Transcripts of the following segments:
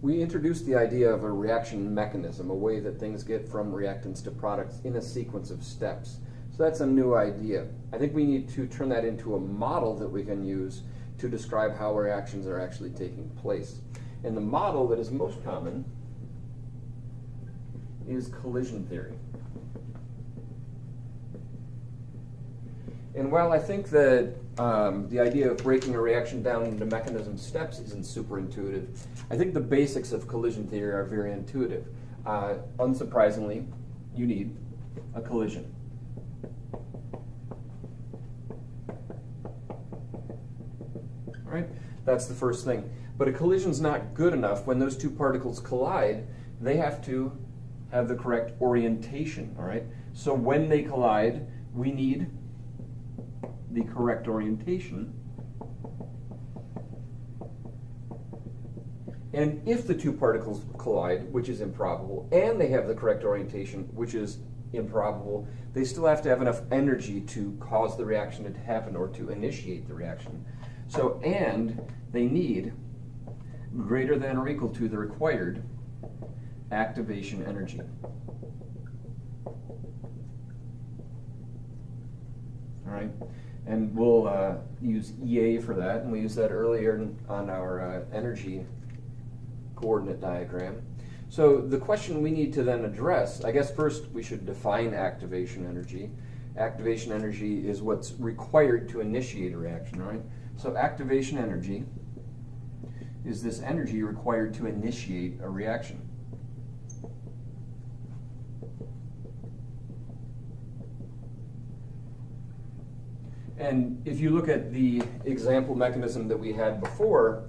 we introduced the idea of a reaction mechanism, a way that things get from reactants to products in a sequence of steps. So that's a new idea. I think we need to turn that into a model that we can use to describe how reactions are actually taking place. And the model that is most common is collision theory. And while I think that the idea of breaking a reaction down into mechanism steps isn't super intuitive, I think the basics of collision theory are very intuitive. Unsurprisingly, you need a collision. All right? That's the first thing. But a collision's not good enough. When those two particles collide, they have to have the correct orientation. All right? So when they collide, we need the correct orientation. And if the two particles collide, which is improbable, and they have the correct orientation, which is improbable, they still have to have enough energy to cause the reaction to happen or to initiate the reaction. So, and they need greater than or equal to the required activation energy. All right? And we'll use EA for that, and we used that earlier on our energy coordinate diagram. So the question we need to then address, I guess first we should define activation energy. Activation energy is what's required to initiate a reaction, right? So activation energy is this energy required to initiate a reaction. And if you look at the example mechanism that we had before,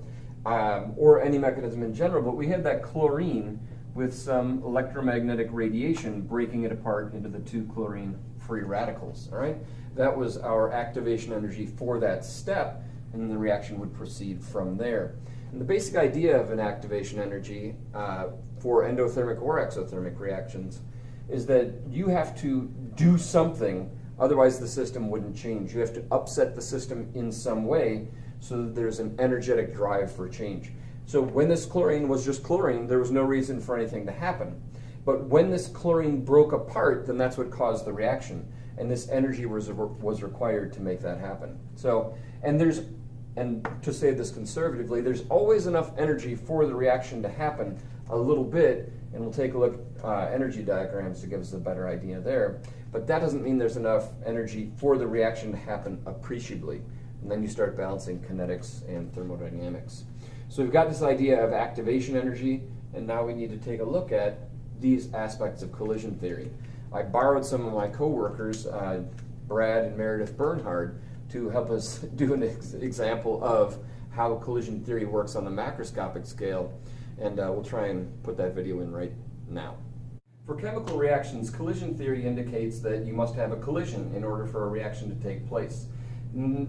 or any mechanism in general, but we had that chlorine with some electromagnetic radiation breaking it apart into the two chlorine-free radicals, all right? That was our activation energy for that step, and the reaction would proceed from there. And the basic idea of an activation energy for endothermic or exothermic reactions is that you have to do something, otherwise the system wouldn't change. You have to upset the system in some way so that there's an energetic drive for change. So when this chlorine was just chlorine, there was no reason for anything to happen. But when this chlorine broke apart, then that's what caused the reaction. And this energy was required to make that happen. So, and to say this conservatively, there's always enough energy for the reaction to happen a little bit, and we'll take a look at energy diagrams to give us a better idea there. But that doesn't mean there's enough energy for the reaction to happen appreciably. And then you start balancing kinetics and thermodynamics. So we've got this idea of activation energy, and now we need to take a look at these aspects of collision theory. I borrowed some of my coworkers, Brad and Meredith Bernhard, to help us do an example of how collision theory works on the macroscopic scale, and we'll try and put that video in right now. For chemical reactions, collision theory indicates that you must have a collision in order for a reaction to take place.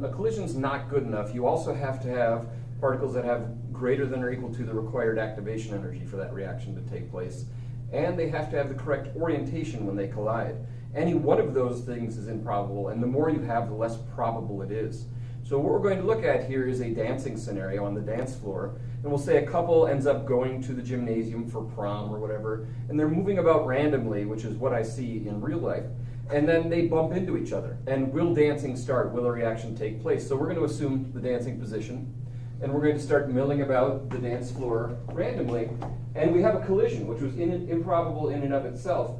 A collision is not good enough. You also have to have particles that have greater than or equal to the required activation energy for that reaction to take place. And they have to have the correct orientation when they collide. Any one of those things is improbable, and the more you have, the less probable it is. So what we're going to look at here is a dancing scenario on the dance floor. And we'll say a couple ends up going to the gymnasium for prom or whatever, and they're moving about randomly, which is what I see in real life. And then they bump into each other. And will dancing start? Will a reaction take place? So we're going to assume the dancing position, and we're going to start milling about the dance floor randomly. And we have a collision, which was improbable in and of itself.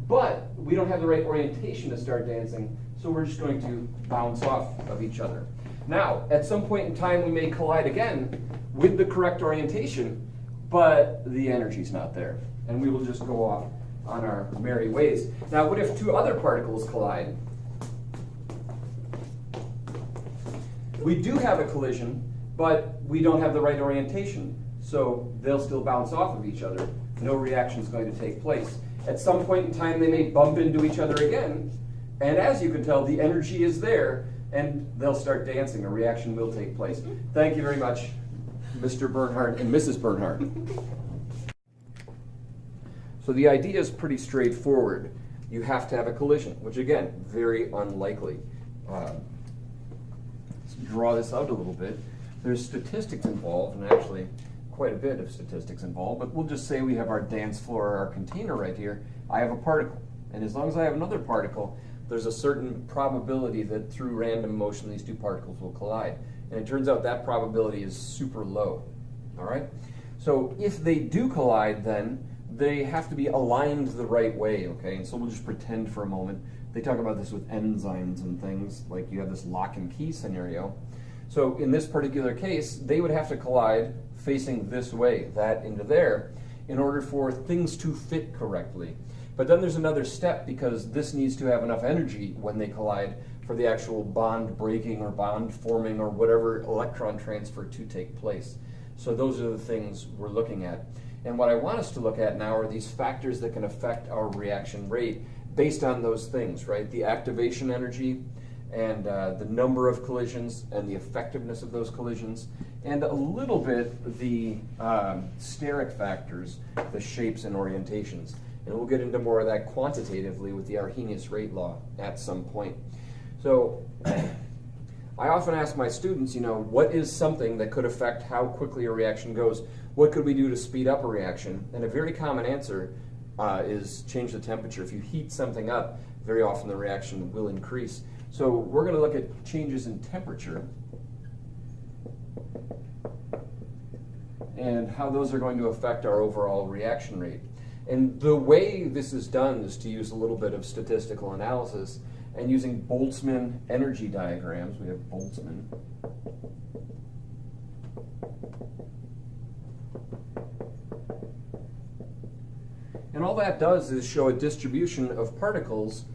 But we don't have the right orientation to start dancing, so we're just going to bounce off of each other. Now, at some point in time, we may collide again with the correct orientation, but the energy's not there. And we will just go off on our merry ways. Now, what if two other particles collide? We do have a collision, but we don't have the right orientation. So they'll still bounce off of each other. No reaction is going to take place. At some point in time, they may bump into each other again. And as you can tell, the energy is there, and they'll start dancing. A reaction will take place. Thank you very much, Mr. Bernhard and Mrs. Bernhard. So the idea is pretty straightforward. You have to have a collision, which again, very unlikely. Let's draw this out a little bit. There's statistics involved, and actually quite a bit of statistics involved, but we'll just say we have our dance floor or our container right here. I have a particle, and as long as I have another particle, there's a certain probability that through random motion these two particles will collide. And it turns out that probability is super low. All right? So if they do collide, then they have to be aligned the right way, okay? And so we'll just pretend for a moment. They talk about this with enzymes and things, like you have this lock and key scenario. So in this particular case, they would have to collide facing this way, that into there, in order for things to fit correctly. But then there's another step, because this needs to have enough energy when they collide for the actual bond breaking or bond forming or whatever electron transfer to take place. So those are the things we're looking at. And what I want us to look at now are these factors that can affect our reaction rate based on those things, right? The activation energy and the number of collisions and the effectiveness of those collisions, and a little bit the steric factors, the shapes and orientations. And we'll get into more of that quantitatively with the Arrhenius rate law at some point. So I often ask my students, what is something that could affect how quickly a reaction goes? What could we do to speed up a reaction? And a very common answer is change the temperature. If you heat something up, very often the reaction will increase. So we're going to look at changes in temperature and how those are going to affect our overall reaction rate. And the way this is done is to use a little bit of statistical analysis and using Boltzmann energy diagrams. We have Boltzmann. And all that does is show a distribution of particles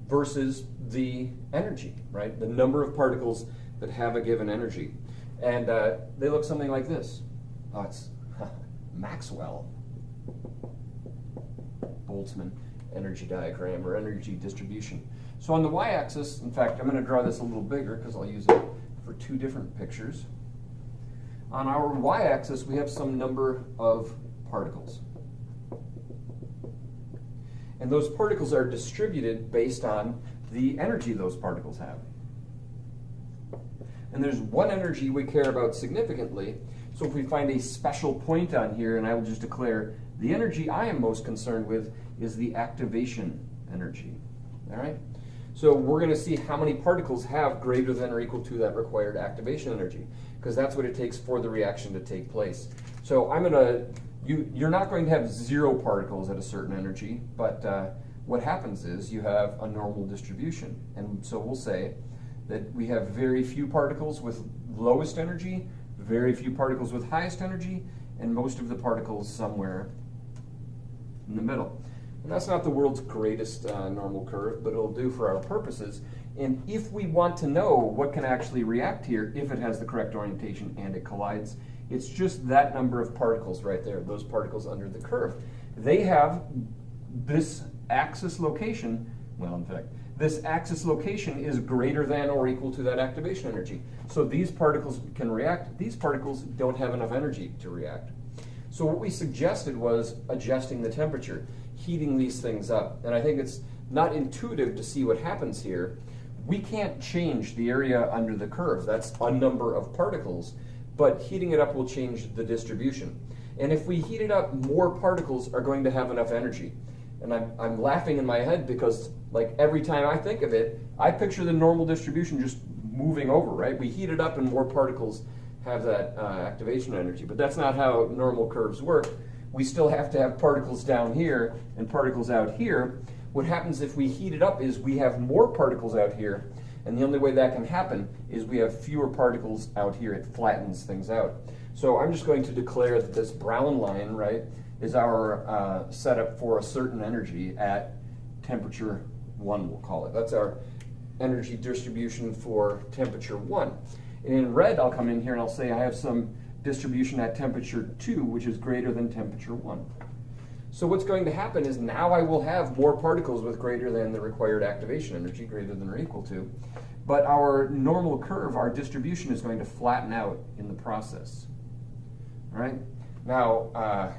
versus the energy, right? The number of particles that have a given energy. And they look something like this. Oh, it's Maxwell. Boltzmann energy diagram or energy distribution. So on the y-axis, in fact, I'm going to draw this a little bigger because I'll use it for two different pictures. On our y-axis, we have some number of particles. And those particles are distributed based on the energy those particles have. And there's one energy we care about significantly. So if we find a special point on here, and I will just declare the energy I am most concerned with is the activation energy. All right? So we're going to see how many particles have greater than or equal to that required activation energy, because that's what it takes for the reaction to take place. So I'm going to, you're not going to have 0 particles at a certain energy, but what happens is you have a normal distribution. And so we'll say that we have very few particles with lowest energy, very few particles with highest energy, and most of the particles somewhere in the middle. And that's not the world's greatest normal curve, but it'll do for our purposes. And if we want to know what can actually react here, if it has the correct orientation and it collides, it's just that number of particles right there, those particles under the curve. They have this axis location, well, in fact, this axis location is greater than or equal to that activation energy. So these particles can react. These particles don't have enough energy to react. So what we suggested was adjusting the temperature, heating these things up. And I think it's not intuitive to see what happens here. We can't change the area under the curve. That's a number of particles. But heating it up will change the distribution. And if we heat it up, more particles are going to have enough energy. And I'm laughing in my head because, like, every time I think of it, I picture the normal distribution just moving over, right? We heat it up and more particles have that activation energy. But that's not how normal curves work. We still have to have particles down here and particles out here. What happens if we heat it up is we have more particles out here, and the only way that can happen is we have fewer particles out here. It flattens things out. So I'm just going to declare that this brown line, right, is our setup for a certain energy at temperature 1, we'll call it. That's our energy distribution for temperature 1. And in red, I'll come in here and I'll say I have some distribution at temperature 2, which is greater than temperature 1. So what's going to happen is now I will have more particles with greater than the required activation energy, greater than or equal to. But our normal curve, our distribution, is going to flatten out in the process. All right? Now,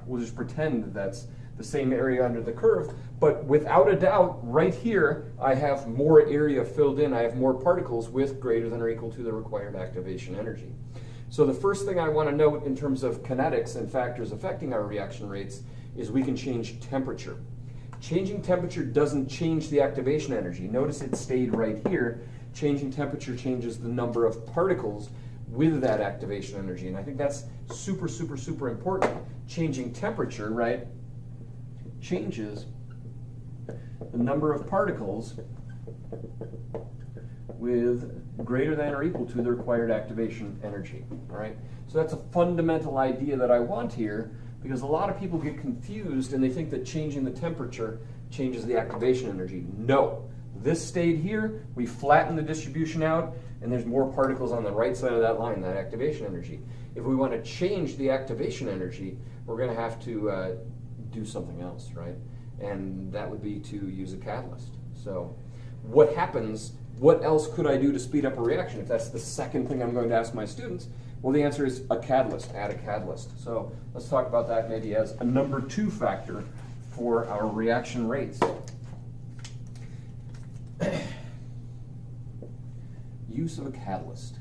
we'll just pretend that that's the same area under the curve, but without a doubt, right here, I have more area filled in. I have more particles with greater than or equal to the required activation energy. So the first thing I want to note in terms of kinetics and factors affecting our reaction rates is we can change temperature. Changing temperature doesn't change the activation energy. Notice it stayed right here. Changing temperature changes the number of particles with that activation energy. And I think that's super, super, super important. Changing temperature, right, changes the number of particles with greater than or equal to the required activation energy, all right? So that's a fundamental idea that I want here, because a lot of people get confused and they think that changing the temperature changes the activation energy. No, this stayed here, we flattened the distribution out, and there's more particles on the right side of that line, that activation energy. If we want to change the activation energy, we're going to have to do something else, right? And that would be to use a catalyst. So what happens, what else could I do to speed up a reaction? If that's the second thing I'm going to ask my students, well, the answer is a catalyst, add a catalyst. So let's talk about that maybe as a number 2 factor for our reaction rates. Use of a catalyst.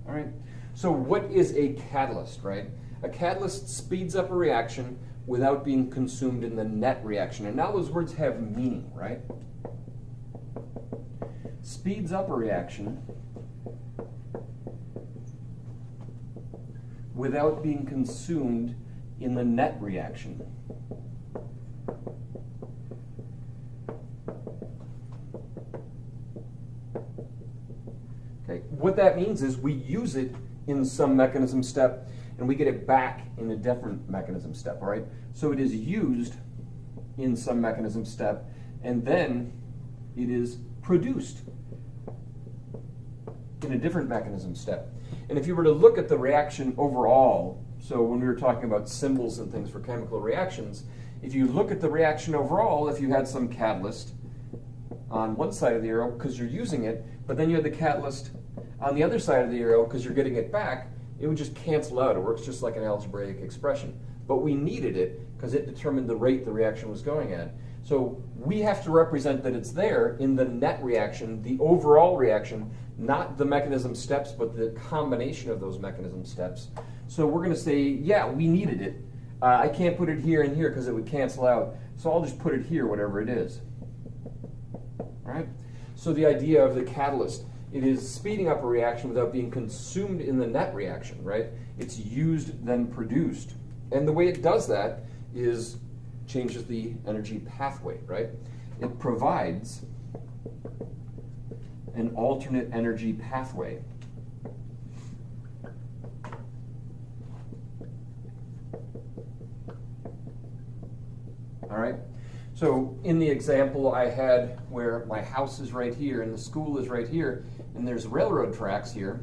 All right, so what is a catalyst, right? A catalyst speeds up a reaction without being consumed in the net reaction. And now those words have meaning, right? Speeds up a reaction without being consumed in the net reaction. Okay, what that means is we use it in some mechanism step and we get it back in a different mechanism step, all right? So it is used in some mechanism step and then it is produced in a different mechanism step. And if you were to look at the reaction overall, so when we were talking about symbols and things for chemical reactions, if you look at the reaction overall, if you had some catalyst on one side of the arrow because you're using it, but then you had the catalyst on the other side of the arrow because you're getting it back, it would just cancel out. It works just like an algebraic expression. But we needed it because it determined the rate the reaction was going at. So we have to represent that it's there in the net reaction, the overall reaction, not the mechanism steps, but the combination of those mechanism steps. So we're going to say, yeah, we needed it. I can't put it here and here because it would cancel out. So I'll just put it here, whatever it is. All right? So the idea of the catalyst, it is speeding up a reaction without being consumed in the net reaction, right? It's used, then produced. And the way it does that is changes the energy pathway, right? It provides an alternate energy pathway. All right? So in the example I had where my house is right here and the school is right here, and there's railroad tracks here,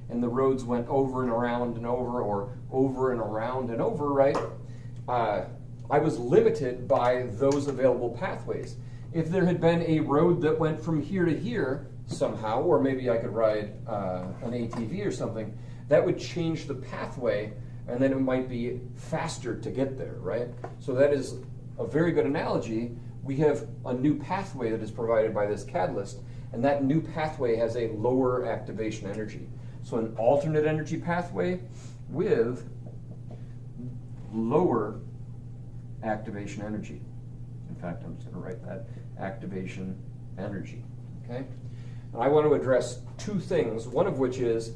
and the roads went over and around and over, or over and around and over, right? I was limited by those available pathways. If there had been a road that went from here to here somehow, or maybe I could ride an ATV or something, that would change the pathway, and then it might be faster to get there, right? So that is a very good analogy. We have a new pathway that is provided by this catalyst, and that new pathway has a lower activation energy. So an alternate energy pathway with lower activation energy. In fact, I'm just going to write that, activation energy, okay? And I want to address two things, one of which is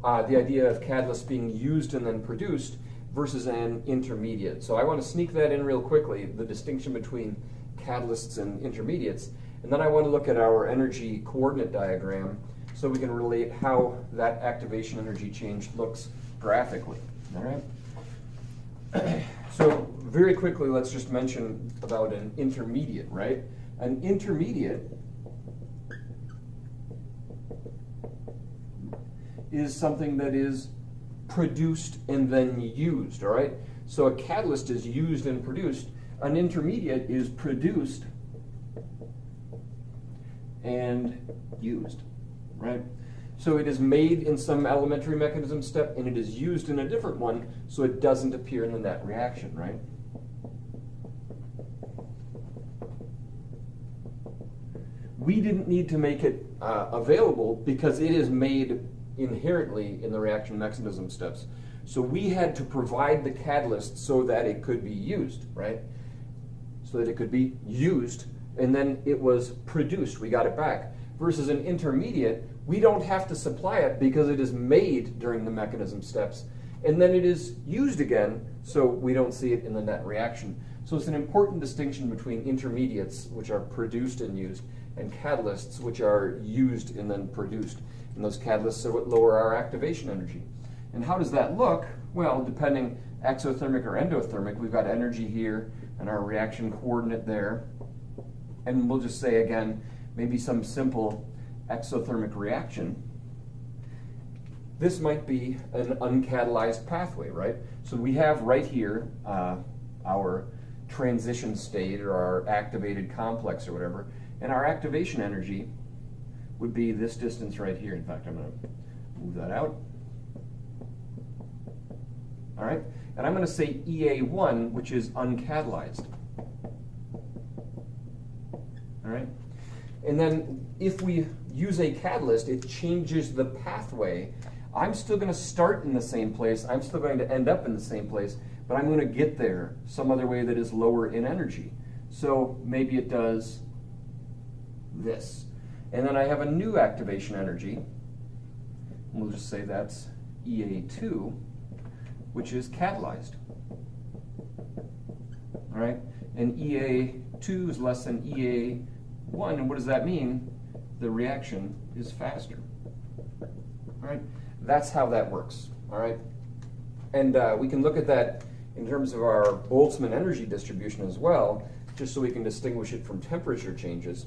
the idea of catalysts being used and then produced versus an intermediate. So I want to sneak that in real quickly, the distinction between catalysts and intermediates, and then I want to look at our energy coordinate diagram so we can relate how that activation energy change looks graphically, all right? So very quickly, let's just mention about an intermediate, right? An intermediate is something that is produced and then used, all right? So a catalyst is used and produced. An intermediate is produced and used, right? So it is made in some elementary mechanism step and it is used in a different one so it doesn't appear in the net reaction, right? we didn't need to make it available because it is made inherently in the reaction mechanism steps. So we had to provide the catalyst so that it could be used, right? So that it could be used, and then it was produced, we got it back. Versus an intermediate, we don't have to supply it because it is made during the mechanism steps, and then it is used again, so we don't see it in the net reaction. So it's an important distinction between intermediates, which are produced and used, and catalysts, which are used and then produced. And those catalysts are what lower our activation energy. And how does that look? Well, depending exothermic or endothermic, we've got energy here and our reaction coordinate there. And we'll just say again, maybe some simple exothermic reaction. This might be an uncatalyzed pathway, right? So we have right here our transition state or our activated complex or whatever, and our activation energy would be this distance right here. In fact, I'm going to move that out. All right, and I'm going to say EA1, which is uncatalyzed. All right, and then if we use a catalyst, it changes the pathway. I'm still going to start in the same place. I'm still going to end up in the same place, but I'm going to get there some other way that is lower in energy. So maybe it does this. And then I have a new activation energy. We'll just say that's EA2, which is catalyzed. All right, and EA2 is less than EA1, and what does that mean? The reaction is faster. All right, that's how that works. All right, and we can look at that in terms of our Boltzmann energy distribution as well, just so we can distinguish it from temperature changes.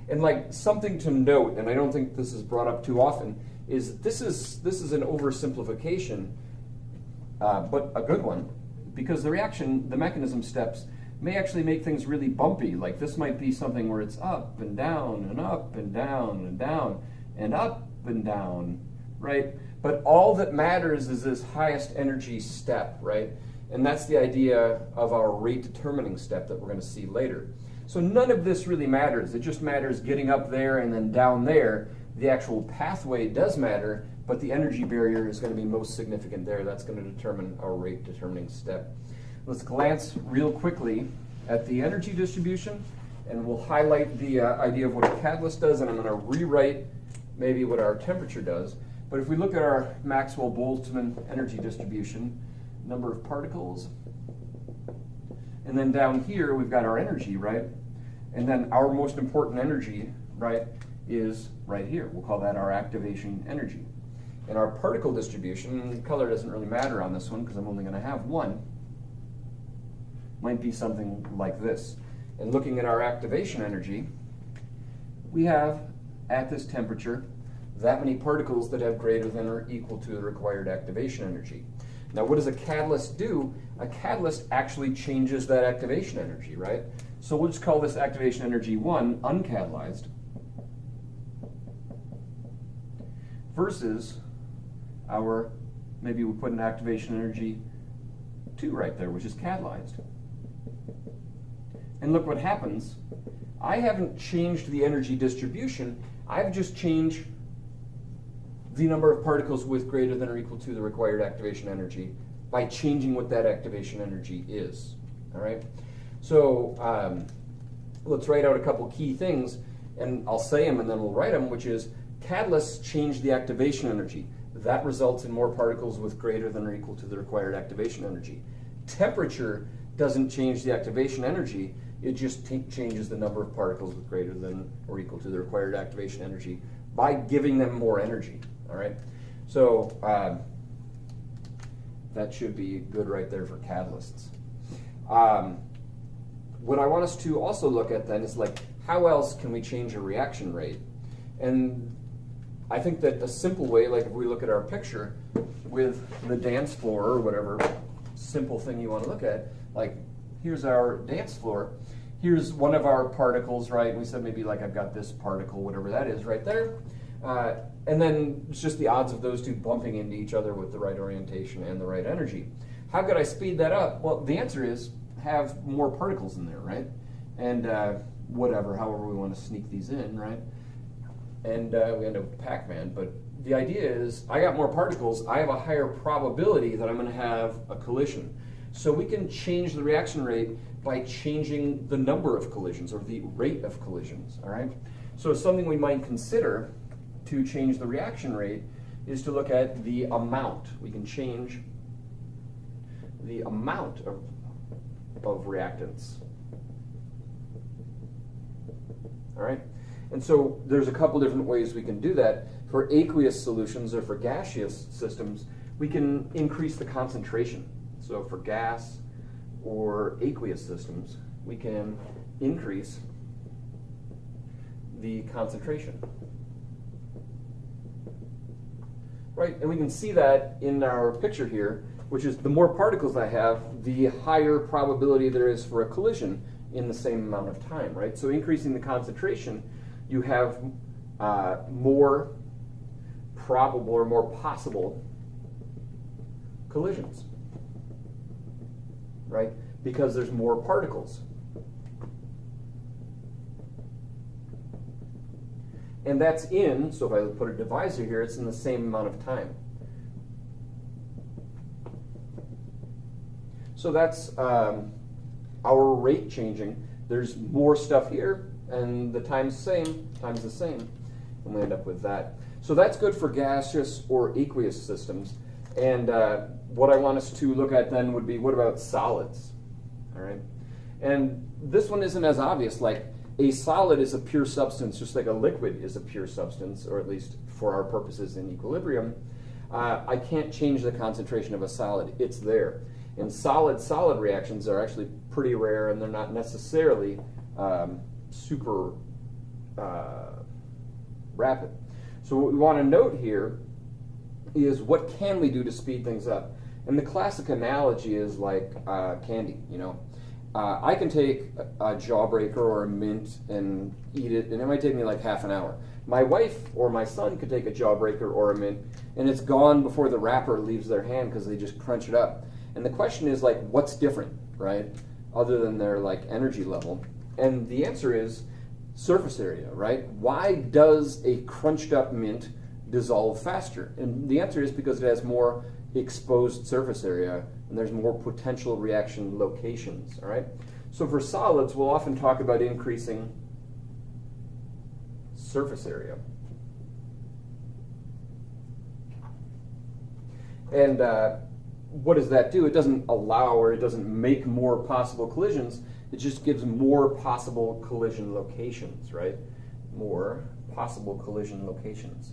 And like something to note, and I don't think this is brought up too often, is this is an oversimplification, but a good one, because the mechanism steps may actually make things really bumpy. Like this might be something where it's up and down and up and down and down and up and down, right? But all that matters is this highest energy step, right? And that's the idea of our rate determining step that we're going to see later. So none of this really matters. It just matters getting up there and then down there. The actual pathway does matter, but the energy barrier is going to be most significant there. That's going to determine our rate determining step. Let's glance real quickly at the energy distribution, and we'll highlight the idea of what a catalyst does, and I'm going to rewrite maybe what our temperature does. But if we look at our Maxwell-Boltzmann energy distribution, number of particles, and then down here we've got our energy, right? And then our most important energy, right, is right here. We'll call that our activation energy. And our particle distribution, color doesn't really matter on this one because I'm only going to have one, might be something like this. And looking at our activation energy, we have, at this temperature, that many particles that have greater than or equal to the required activation energy. Now, what does a catalyst do? A catalyst actually changes that activation energy, right? So we'll just call this activation energy 1, uncatalyzed, versus our, maybe we'll put an activation energy 2 right there, which is catalyzed. And look what happens. I haven't changed the energy distribution. I've just changed the number of particles with greater than or equal to the required activation energy by changing what that activation energy is. All right? So let's write out a couple key things, and I'll say them and then we'll write them, which is catalysts change the activation energy. That results in more particles with greater than or equal to the required activation energy. Temperature doesn't change the activation energy. It just changes the number of particles with greater than or equal to the required activation energy by giving them more energy. All right, so that should be good right there for catalysts. What I want us to also look at then is like, how else can we change a reaction rate? And I think that a simple way, like if we look at our picture with the dance floor or whatever simple thing you want to look at, like here's our dance floor. Here's one of our particles, right? And we said maybe like I've got this particle, whatever that is right there. And then it's just the odds of those two bumping into each other with the right orientation and the right energy. How could I speed that up? Well, the answer is have more particles in there, right? And whatever, however we want to sneak these in, right? And we end up with Pac-Man. But the idea is, I got more particles, I have a higher probability that I'm going to have a collision. So we can change the reaction rate by changing the number of collisions, or the rate of collisions, all right? So something we might consider to change the reaction rate is to look at the amount. We can change the amount of reactants. All right? And so there's a couple different ways we can do that. For aqueous solutions or for gaseous systems, we can increase the concentration. So for gas or aqueous systems, we can increase the concentration. Right, and we can see that in our picture here, which is the more particles I have, the higher probability there is for a collision in the same amount of time, right? So increasing the concentration, you have more probable or more possible collisions, right? Because there's more particles. And that's in, so if I put a divisor here, it's in the same amount of time. So that's our rate changing. There's more stuff here, and the time's the same, and we end up with that. So that's good for gaseous or aqueous systems. And what I want us to look at then would be, what about solids? All right. And this one isn't as obvious. Like, a solid is a pure substance, just like a liquid is a pure substance, or at least for our purposes in equilibrium. I can't change the concentration of a solid. It's there. And solid-solid reactions are actually pretty rare, and they're not necessarily super rapid. So what we want to note here is, what can we do to speed things up? And the classic analogy is like candy, you know. I can take a Jawbreaker or a mint and eat it, and it might take me like half an hour. My wife or my son could take a Jawbreaker or a mint, and it's gone before the wrapper leaves their hand because they just crunch it up. And the question is, like, what's different, right? Other than their like energy level. And the answer is surface area, right? Why does a crunched up mint dissolve faster? And the answer is because it has more exposed surface area, and there's more potential reaction locations, all right? So for solids, we'll often talk about increasing surface area. And what does that do? It doesn't allow, or it doesn't make more possible collisions. It just gives more possible collision locations, right? More possible collision locations.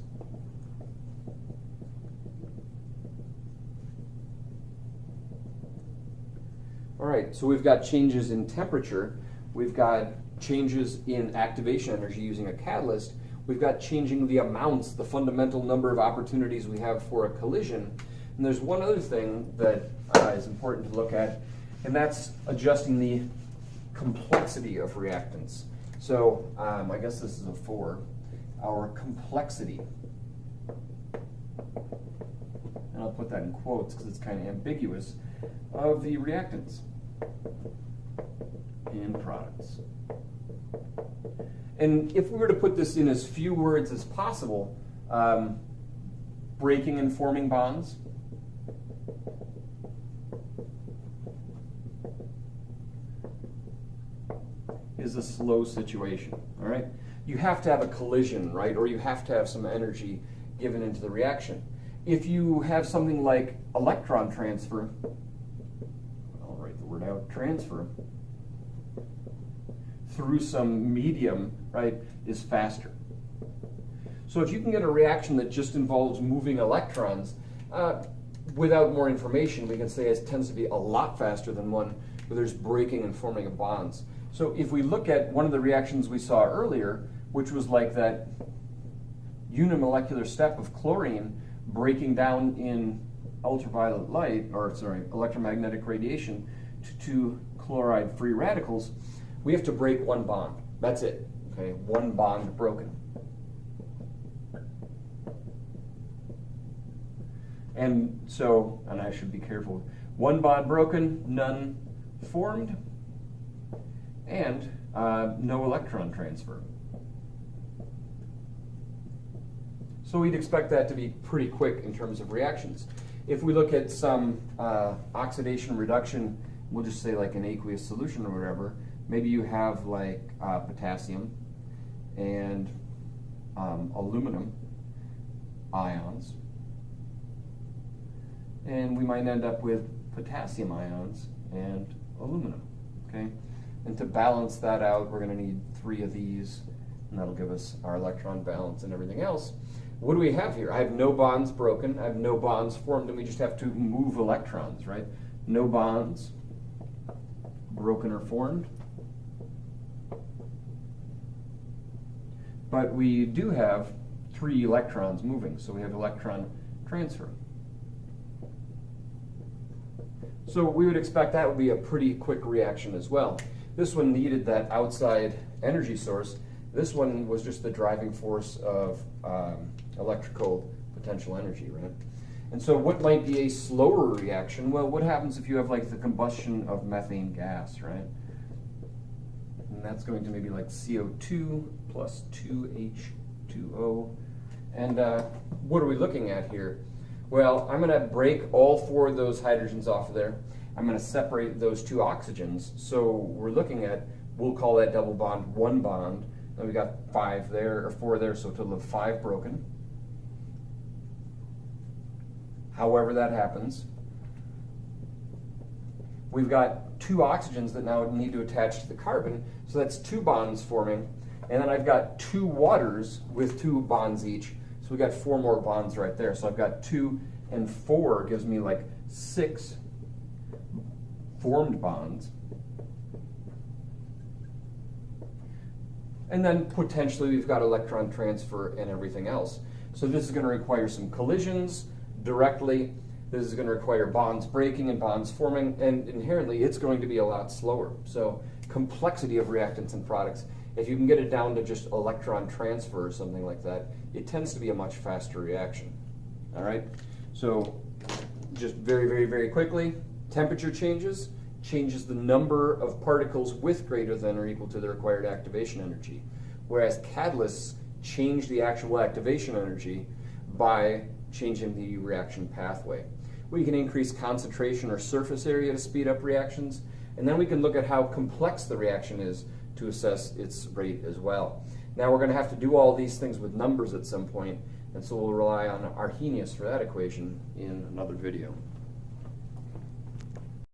All right, so we've got changes in temperature. We've got changes in activation energy using a catalyst. We've got changing the amounts, the fundamental number of opportunities we have for a collision. And there's one other thing that is important to look at, and that's adjusting the complexity of reactants. So I guess this is a 4. Our complexity. And I'll put that in quotes because it's kind of ambiguous, of the reactants and products. And if we were to put this in as few words as possible, breaking and forming bonds, is a slow situation, all right? You have to have a collision, right? Or you have to have some energy given into the reaction. If you have something like electron transfer, I'll write the word out, transfer, through some medium, right, is faster. So if you can get a reaction that just involves moving electrons, without more information, we can say it tends to be a lot faster than one where there's breaking and forming of bonds. So if we look at one of the reactions we saw earlier, which was like that unimolecular step of chlorine breaking down in ultraviolet light, or sorry, electromagnetic radiation to 2 chloride free radicals, we have to break one bond. That's it, okay? One bond broken. And so, and I should be careful, one bond broken, none formed, and no electron transfer. So we'd expect that to be pretty quick in terms of reactions. If we look at some oxidation reduction, we'll just say like an aqueous solution or whatever, maybe you have like potassium and aluminum ions, and we might end up with potassium ions and aluminum, okay? And to balance that out, we're going to need 3 of these, and that'll give us our electron balance and everything else. What do we have here? I have no bonds broken, I have no bonds formed, and we just have to move electrons, right? No bonds broken or formed. But we do have 3 electrons moving, so we have electron transfer. So we would expect that would be a pretty quick reaction as well. This one needed that outside energy source. This one was just the driving force of electrical potential energy, right? And so what might be a slower reaction? Well, what happens if you have like the combustion of methane gas, right? And that's going to maybe like CO2 plus 2H2O. And what are we looking at here? Well, I'm going to break all 4 of those hydrogens off of there. I'm going to separate those 2 oxygens. So we're looking at, we'll call that double bond 1 bond. Then we got 5 there, or 4 there, so a total of 5 broken. However that happens, we've got 2 oxygens that now need to attach to the carbon, so that's 2 bonds forming. And then I've got 2 waters with 2 bonds each, so we've got 4 more bonds right there. So I've got 2 and 4 gives me like 6 formed bonds. And then potentially we've got electron transfer and everything else. So this is going to require some collisions directly. This is going to require bonds breaking and bonds forming, and inherently it's going to be a lot slower. So complexity of reactants and products, if you can get it down to just electron transfer or something like that, it tends to be a much faster reaction. All right? So just very, very, very quickly, temperature changes the number of particles with greater than or equal to the required activation energy, whereas catalysts change the actual activation energy by changing the reaction pathway. We can increase concentration or surface area to speed up reactions, and then we can look at how complex the reaction is to assess its rate as well. Now we're going to have to do all these things with numbers at some point, and so we'll rely on Arrhenius for that equation in another video.